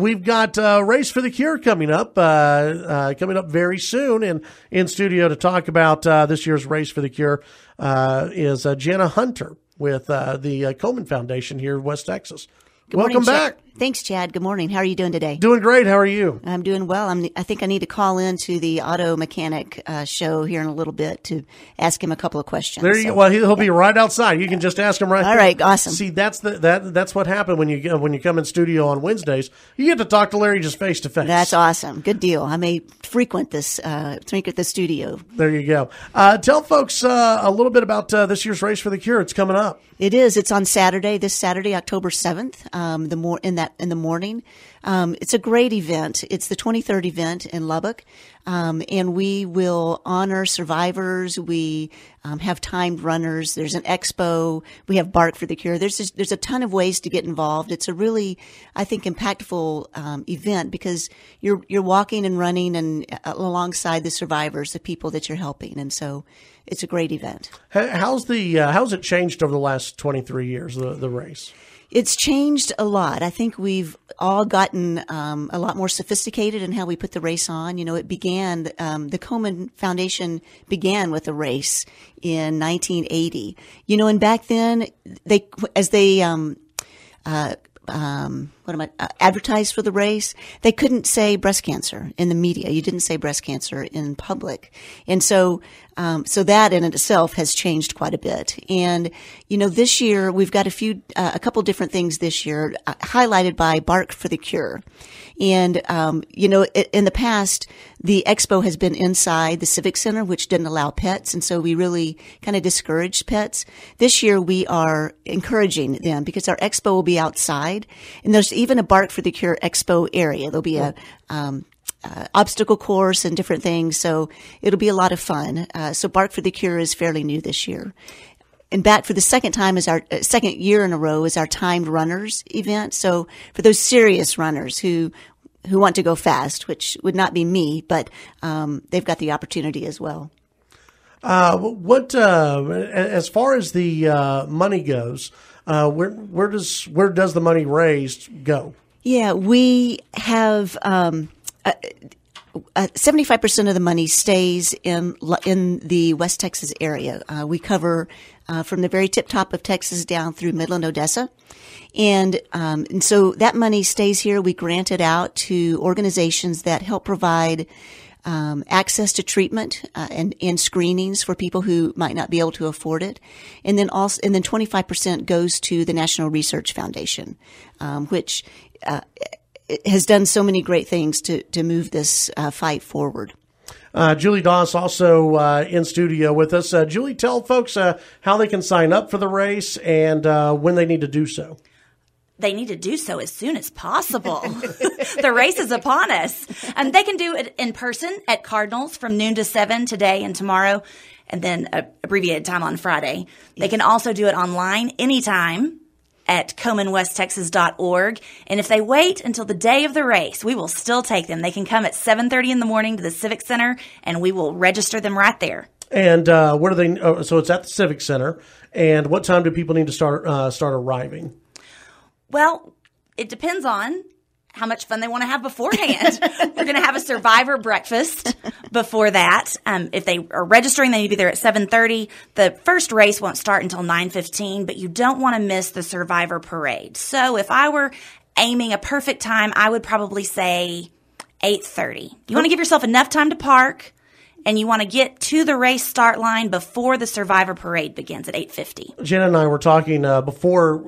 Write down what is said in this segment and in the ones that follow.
We've got Race for the Cure coming up very soon. And in studio to talk about this year's Race for the Cure is Jana Hunter with the Komen Foundation here in West Texas. Welcome back. Thanks, Chad. Good morning. How are you doing today? Doing great. How are you? I'm doing well. I think I need to call in to the auto mechanic show here in a little bit to ask him a couple of questions. There you go. Well, he'll be right outside. You can just ask him right All right, awesome. See, that's what happened when you come in studio on Wednesdays. You get to talk to Larry just face to face. That's awesome. Good deal. I may frequent the studio. There you go. Tell folks a little bit about this year's Race for the Cure. It's coming up. It is. It's on Saturday, this Saturday, October 7th, in the morning. It's a great event. It's the 23rd event in Lubbock. And we will honor survivors. We have timed runners. There's an expo. We have Bark for the Cure. There's a ton of ways to get involved. It's a really, I think, impactful event because you're walking and running and alongside the survivors, the people that you're helping. And so it's a great event. How's it changed over the last 23 years, the race? It's changed a lot. I think we've all gotten a lot more sophisticated in how we put the race on. You know, it began, the Komen Foundation began with a race in 1980. You know, and back then, advertised for the race, they couldn't say breast cancer in the media. You didn't say breast cancer in public. And so that in itself has changed quite a bit. And, you know, this year we've got a couple different things this year, highlighted by Bark for the Cure. And, you know, in the past, the expo has been inside the Civic Center, which didn't allow pets. And so we really kind of discouraged pets. This year we are encouraging them because our expo will be outside. And there's even a Bark for the Cure expo area. There'll be a obstacle course and different things. So it'll be a lot of fun. So Bark for the Cure is fairly new this year. And back for the second year in a row is our timed runners event. So for those serious runners who want to go fast, which would not be me, but they've got the opportunity as well. As far as the money goes, where does the money raised go? Yeah, we have 75% of the money stays in the West Texas area. We cover from the very tip top of Texas down through Midland, Odessa. And so that money stays here. We grant it out to organizations that help provide access to treatment and screenings for people who might not be able to afford it. And then 25% goes to the National Research Foundation, which has done so many great things to move this fight forward. Julie Doss also in studio with us. Julie, tell folks how they can sign up for the race and when they need to do so. They need to do so as soon as possible. The race is upon us. And they can do it in person at Cardinals from noon to 7 today and tomorrow, and then abbreviated time on Friday. They can also do it online anytime at KomenWestTexas.org. And if they wait until the day of the race, we will still take them. They can come at 7:30 in the morning to the Civic Center, and we will register them right there. And where do they? So it's at the Civic Center. And what time do people need to start arriving? Well, it depends on how much fun they want to have beforehand. We're going to have a survivor breakfast before that. If they are registering, they need to be there at 7:30. The first race won't start until 9:15, but you don't want to miss the survivor parade. So if I were aiming a perfect time, I would probably say 8:30. You want to give yourself enough time to park, and you want to get to the race start line before the survivor parade begins at 8:50. Jana and I were talking before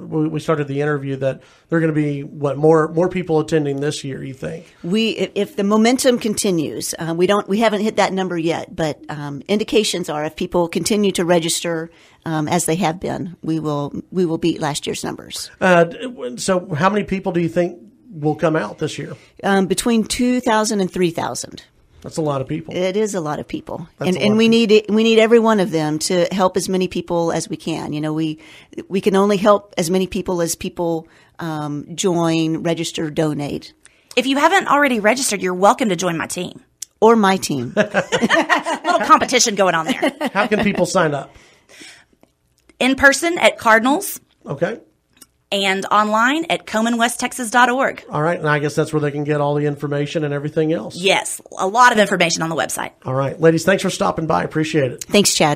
we started the interview that there are going to be more people attending this year. You think? If the momentum continues, we haven't hit that number yet, but indications are if people continue to register as they have been, we will beat last year's numbers. So, how many people do you think will come out this year? Between 2,000 and 3,000. That's a lot of people. It is a lot of people. And we need every one of them to help as many people as we can. You know, we can only help as many people as people join, register, donate. If you haven't already registered, you're welcome to join my team. Or my team. Little competition going on there. How can people sign up? In person at Cardinals. Okay. and online at KomenWestTexas.org. All right. And I guess that's where they can get all the information and everything else. Yes, a lot of information on the website. All right. Ladies, thanks for stopping by. Appreciate it. Thanks, Chad.